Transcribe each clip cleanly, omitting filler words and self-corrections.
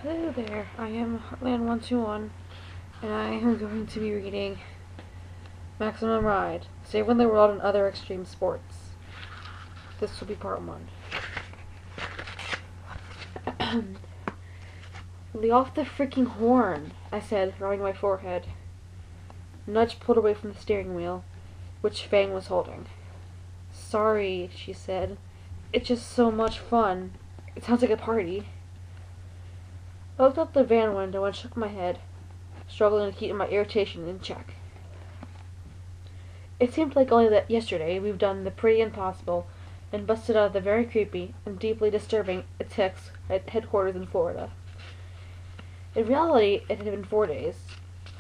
Hello there, I am Heartland121, and I am going to be reading Maximum Ride, Saving the World and Other Extreme Sports. This will be part 1. Lay off the freaking horn, I said, rubbing my forehead. Nudge pulled away from the steering wheel, which Fang was holding. Sorry, she said. It's just so much fun. It sounds like a party. I looked out the van window and shook my head, struggling to keep my irritation in check. It seemed like only that yesterday we've done the pretty impossible and busted out of the very creepy and deeply disturbing attacks at headquarters in Florida. In reality, it had been 4 days.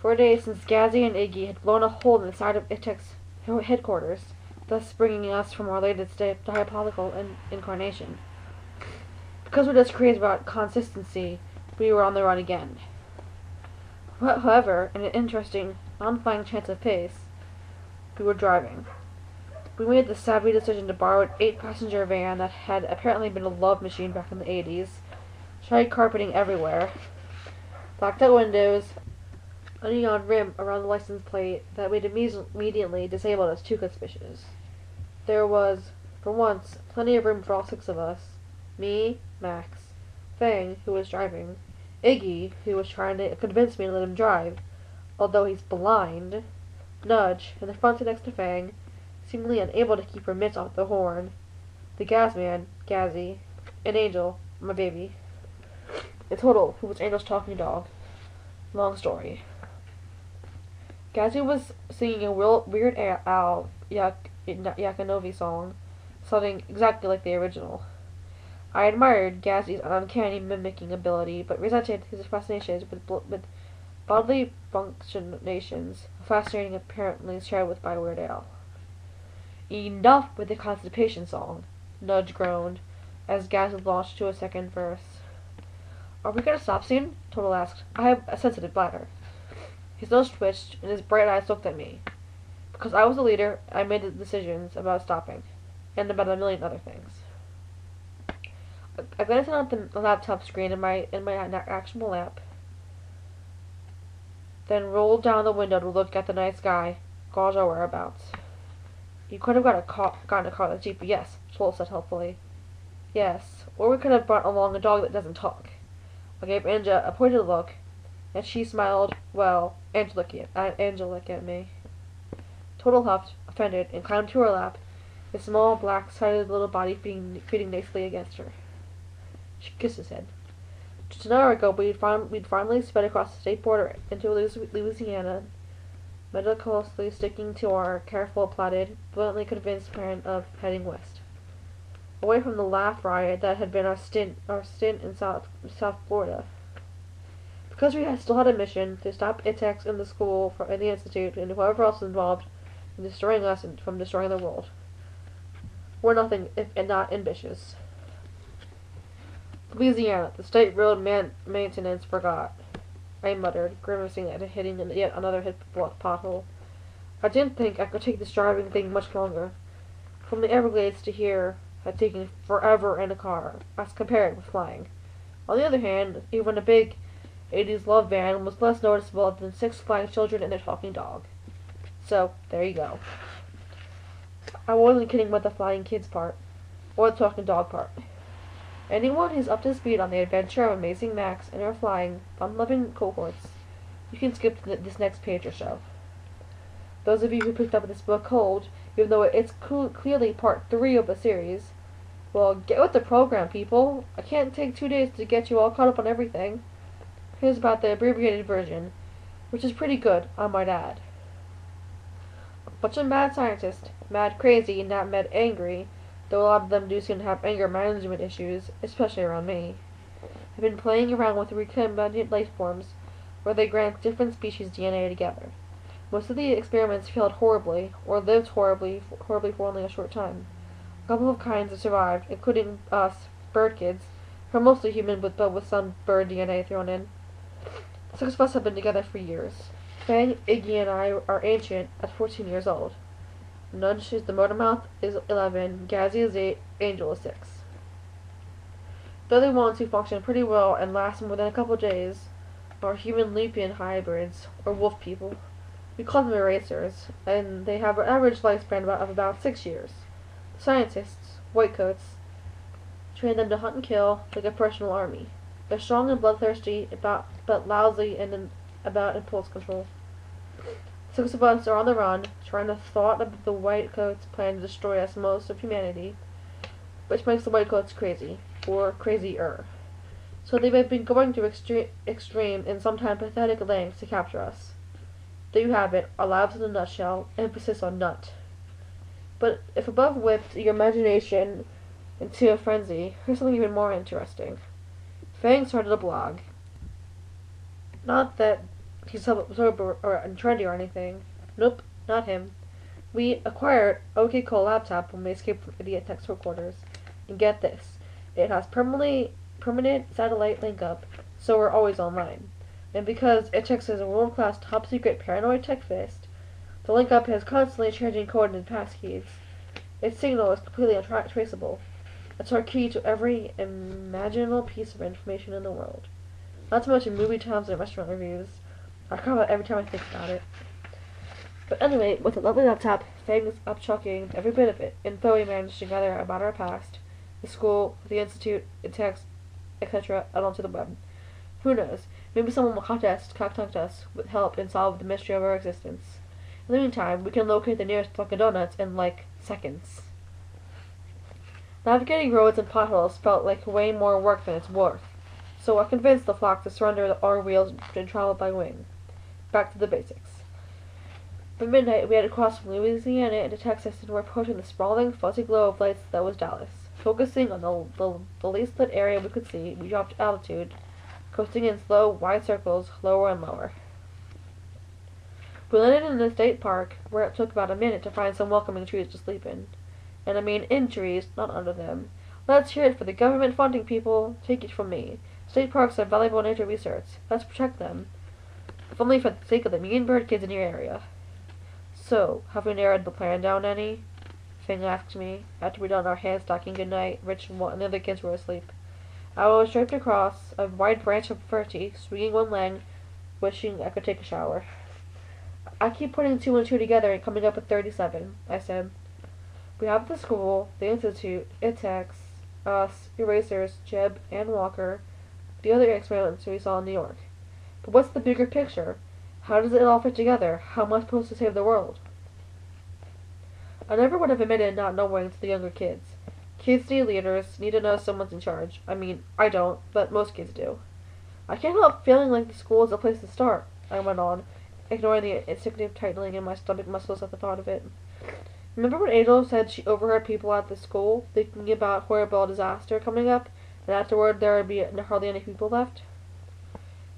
4 days since Gazzy and Iggy had blown a hole in the side of Itek's headquarters, thus bringing us from our latest diabolical incarnation. Because we're just crazy about consistency, we were on the run again. However, in an interesting, non-flying chance of pace, we were driving. We made the savvy decision to borrow an 8-passenger van that had apparently been a love machine back in the 80s, tried carpeting everywhere, blacked out windows, a neon rim around the license plate that we'd immediately disabled as too conspicuous. There was, for once, plenty of room for all 6 of us. Me, Max, Fang, who was driving, Iggy, who was trying to convince me to let him drive, although he's blind, Nudge, in the front seat next to Fang, seemingly unable to keep her mitts off the horn, the gas man, Gazzy, and Angel, my baby. In total, who was Angel's talking dog. Long story. Gazzy was singing a weird Al Yakanovi song, sounding exactly like the original. I admired Gazzy's uncanny mimicking ability, but resented his fascinations with bodily functionations, a fascinating apparently shared with by Weird Al. Enough with the constipation song, Nudge groaned, as Gazzy launched to a second verse. Are we going to stop soon? Total asked. I have a sensitive bladder. His nose twitched, and his bright eyes looked at me. Because I was the leader, I made the decisions about stopping, and about a million other things. I glanced at the laptop screen in my actual lap, then rolled down the window to look at the night sky, gauge our whereabouts. You could have gotten a car that's GPS, Joel said helpfully. Yes, or we could have brought along a dog that doesn't talk. I gave Anja a pointed look, and she smiled, well, angelic at me. Total huffed, offended, and climbed to her lap, his small, black-sided little body feeding nicely against her. She kissed his head. Just an hour ago, we'd finally sped across the state border into Louisiana, meticulously sticking to our careful, plotted, bluntly convinced plan of heading west, away from the laugh riot that had been our stint in South Florida. Because we still had a mission to stop Itex in the school, in the institute, and whoever else involved in destroying us and from destroying the world. We're nothing if not ambitious. Louisiana, the state road maintenance forgot, I muttered, grimacing at hitting yet another pothole. I didn't think I could take this driving thing much longer. From the Everglades to here had taken forever in a car, as compared with flying. On the other hand, even a big 80s love van was less noticeable than 6 flying children and their talking dog. So, there you go. I wasn't kidding about the flying kids part, or the talking dog part. Anyone who's up to speed on the adventure of Amazing Max and her flying, fun-loving cohorts, you can skip to this next page or so. Those of you who picked up this book cold, even though it's clearly part 3 of a series, well, get with the program, people. I can't take 2 days to get you all caught up on everything. Here's about the abbreviated version, which is pretty good, I might add. A bunch of mad scientists, mad crazy, not mad angry, though a lot of them do seem to have anger management issues, especially around me, have been playing around with recombinant life forms, where they grant different species DNA together. Most of the experiments failed horribly, or lived horribly for only a short time. A couple of kinds have survived, including us, bird kids, who are mostly human but with some bird DNA thrown in. 6 of us have been together for years. Fang, Iggy, and I are ancient at 14 years old. Nudge is the motor mouth is 11, Gazzy is 8, Angel is 6. The other ones who function pretty well and last more than a couple days are human lepian hybrids, or wolf people. We call them erasers, and they have an average lifespan of about 6 years. Scientists, whitecoats, train them to hunt and kill like a personal army. They're strong and bloodthirsty, but lousy about impulse control. 6 of us are on the run, trying to thwart the whitecoats' plan to destroy us, most of humanity, which makes the whitecoats crazy, or crazier. So they've been going to extreme and sometimes pathetic lengths to capture us. There you have it, our lives in a nutshell, emphasis on nut. But if above whipped your imagination into a frenzy, here's something even more interesting. Fang started a blog. Not that he's sober or trendy or anything. Nope, not him. We acquired OK Cole laptop when we escaped from Idiot Tech's headquarters. And get this, it has permanent satellite link up, so we're always online. And because it checks as a world-class top-secret paranoid tech fist, the link up is constantly changing code and passkeys. Its signal is completely untraceable. It's our key to every imaginable piece of information in the world. Not to mention movie times and restaurant reviews. I cry about every time I think about it. But anyway, with the lovely laptop, Fang is upchucking every bit of it, info we managed to gather about our past, the school, the institute, the text, etc., and onto the web. Who knows? Maybe someone will contact us with help and solve the mystery of our existence. In the meantime, we can locate the nearest Dunkin' Donuts in, like, seconds. Navigating roads and potholes felt like way more work than it's worth, so I convinced the flock to surrender our wheels and travel by wing. Back to the basics. By midnight, we had to cross from Louisiana into Texas and were approaching the sprawling, fuzzy glow of lights that was Dallas. Focusing on the least lit area we could see, we dropped altitude, coasting in slow, wide circles, lower and lower. We landed in a state park, where it took about a minute to find some welcoming trees to sleep in. And I mean in trees, not under them. Let's hear it for the government funding people. Take it from me. State parks are valuable nature research. Let's protect them. If only for the sake of the mean bird kids in your area. So, have we narrowed the plan down any? Fang asked me, after we'd done our hand-stocking goodnight, Rich and the other kids were asleep. I was draped across a wide branch of furty, swinging one leg, wishing I could take a shower. I keep putting 2 and 2 together and coming up with 37, I said. We have the school, the institute, ITEX, us, erasers, Jeb, and Walker, the other experiments we saw in New York. But what's the bigger picture? How does it all fit together? How am I supposed to save the world? I never would have admitted not knowing to the younger kids. Kids need leaders, need to know someone's in charge. I mean, I don't, but most kids do. I can't help feeling like the school is a place to start, I went on, ignoring the instinctive tightening in my stomach muscles at the thought of it. Remember when Angel said she overheard people at the school thinking about horrible disaster coming up, and afterward there would be hardly any people left?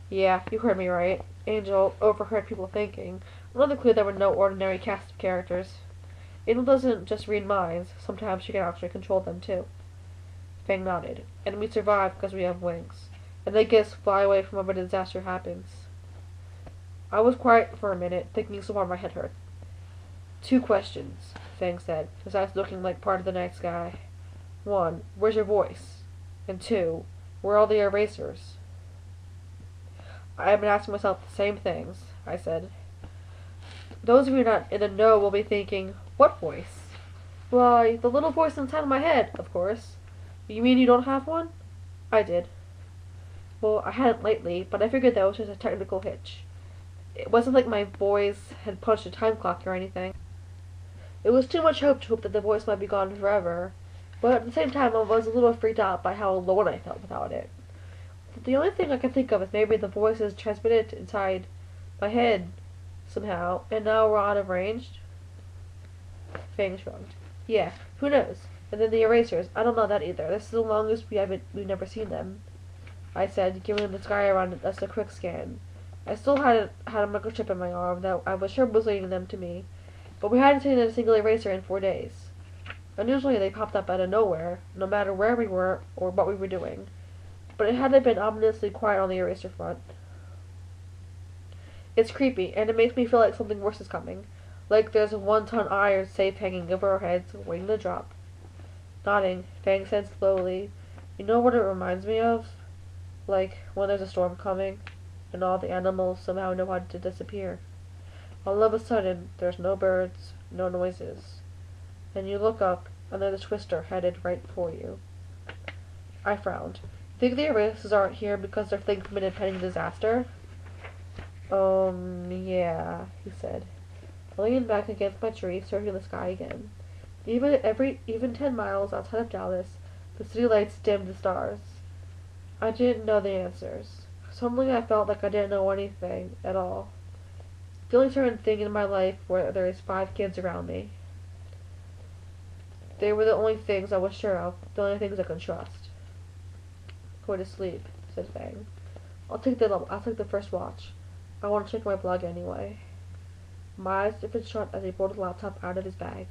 Yeah, you heard me right. Angel overheard people thinking. Another clue that we're no ordinary cast of characters. Angel doesn't just read minds, sometimes she can actually control them too. Fang nodded. And we survive because we have wings. And they get us fly away from wherever disaster happens. I was quiet for a minute, thinking so hard my head hurt. 2 questions, Fang said, his eyes looking like part of the night sky. 1, where's your voice? And 2, where are all the erasers? I've been asking myself the same things, I said. Those of you not in the know will be thinking, what voice? Why, the little voice inside my head, of course. You mean you don't have one? I did. Well, I hadn't lately, but I figured that was just a technical hitch. It wasn't like my voice had punched a time clock or anything. It was too much hope to hope that the voice might be gone forever, but at the same time I was a little freaked out by how alone I felt without it. The only thing I can think of is maybe the voice is transmitted inside my head somehow, and now we're out of range. Fang shrugged. Yeah, who knows? And then the erasers, I don't know that either. This is the longest we've never seen them, I said, giving the sky around us a quick scan. I still had a microchip in my arm that I was sure was leading them to me, but we hadn't seen a single eraser in 4 days. Unusually they popped up out of nowhere, no matter where we were or what we were doing. But it hadn't been ominously quiet on the eraser front. It's creepy, and it makes me feel like something worse is coming. Like there's a 1-ton iron safe hanging over our heads, waiting to drop. Nodding, Fang said slowly, You know what it reminds me of? Like when there's a storm coming, and all the animals somehow know how to disappear. All of a sudden, there's no birds, no noises. And you look up, and there's a twister headed right for you. I frowned. Think the erasers aren't here because they're thinking of an impending disaster? Yeah, he said. I leaned back against my tree, searching the sky again. Even 10 miles outside of Dallas, the city lights dimmed the stars. I didn't know the answers. Suddenly I felt like I didn't know anything at all. The only certain thing in my life where there is 5 kids around me. They were the only things I was sure of, the only things I could trust. Go to sleep, said Fang. I'll take the first watch. I want to check my blog anyway. My eyes opened shut as he pulled the laptop out of his bag.